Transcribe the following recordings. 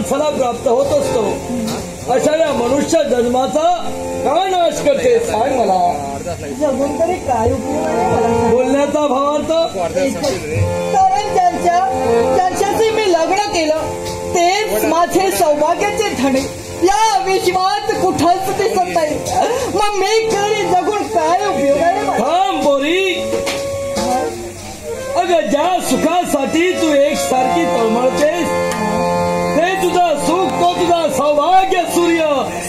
माणसाला प्राप्त होत असतो, अशा या मनुष्य जन्माचा का नाश करते सांग मला. जगून तरी काय उपयोग आहे मला? बोलण्याचा भावार्थ कारण ज्यांच्याशी मी लग्न केलं तेच माझे सौभाग्याचे धणे या विश्वात कुठंच दिसत नाही. मग मी घरी जगून काय उपयोग आहे? थांब बोरी. अगं ज्या सुखासाठी तू एक सारखी तळमळतेस ते तुझं सुख, तो तुझा सौभाग्य सूर्य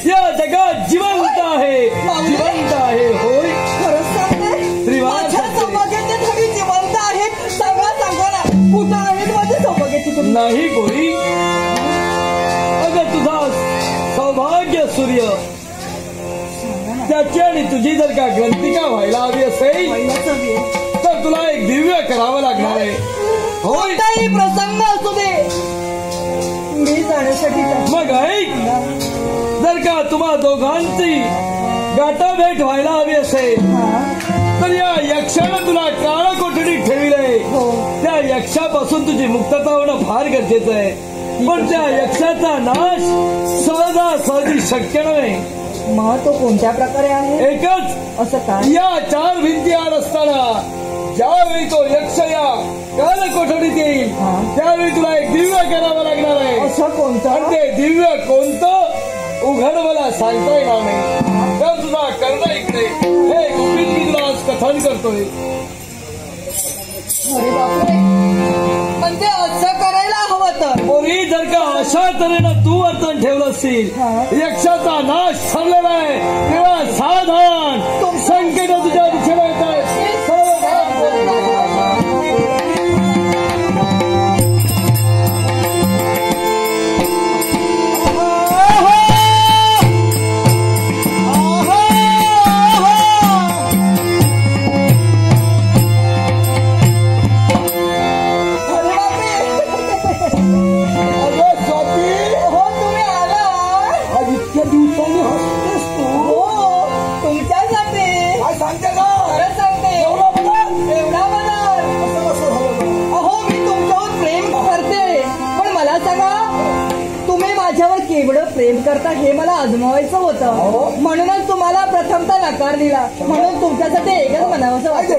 या जगात जिवंत आहे, जिवंत आहे. होय खरंच सांगते, माझ्या सौभाग्याचे धणी जिवंत आहेत. सांगा ना कुठं आहेत माझे सौभाग्याचे धणी? नाही गोरी. अगं तुझा सौभाग्य सूर्य त्याची आणि तुझी जर का ग्रंथिका व्हायला हवी असेल तर तुला एक दिव्य करावं लागणार आहे. होय प्रसंग असू दे मी जाण्यासाठी. मग ऐक, जर का तुम्हा दोघांची गाठाभेट व्हायला हवी असेल तर या यक्षानं तुला काळ कोठडीत ठेविलंय. त्या यक्षापासून तुझी मुक्तता होणं फार गरजेचं आहे. पण त्या यक्षाचा नाश सहजासहजी शक्य नव्हे. मग तो कोणत्या प्रकारे आहे? एकच असं काय? या 4 भिंती आड असताना ज्यावेळी तो यक्ष या काल कोठडीत येईल त्यावेळी तुला एक दिव्य करावं लागणार आहे. असं कोणतं? आणि ते दिव्य कोणतं उघड मला सांगता येणार नाही. तर तुझा कर्ण इकडे हे गुपित मी तुला आज कथन करतोय. अरे बापरे, म्हणजे असं करायला हवं तर. पोरी जर का अशा तऱ्हेनं तू वर्तन ठेवलं असेल यक्षाचा नाश ठरलेला आहे तेव्हा सावधान, संकट तुझ्या दिशेला येत आहे. केवढं प्रेम करता हे मला आजमावायचं होतं. म्हणूनच तुम्हाला प्रथमतः नकार दिला. म्हणून तुमच्यासाठी एकच म्हणावं असं वाटतं.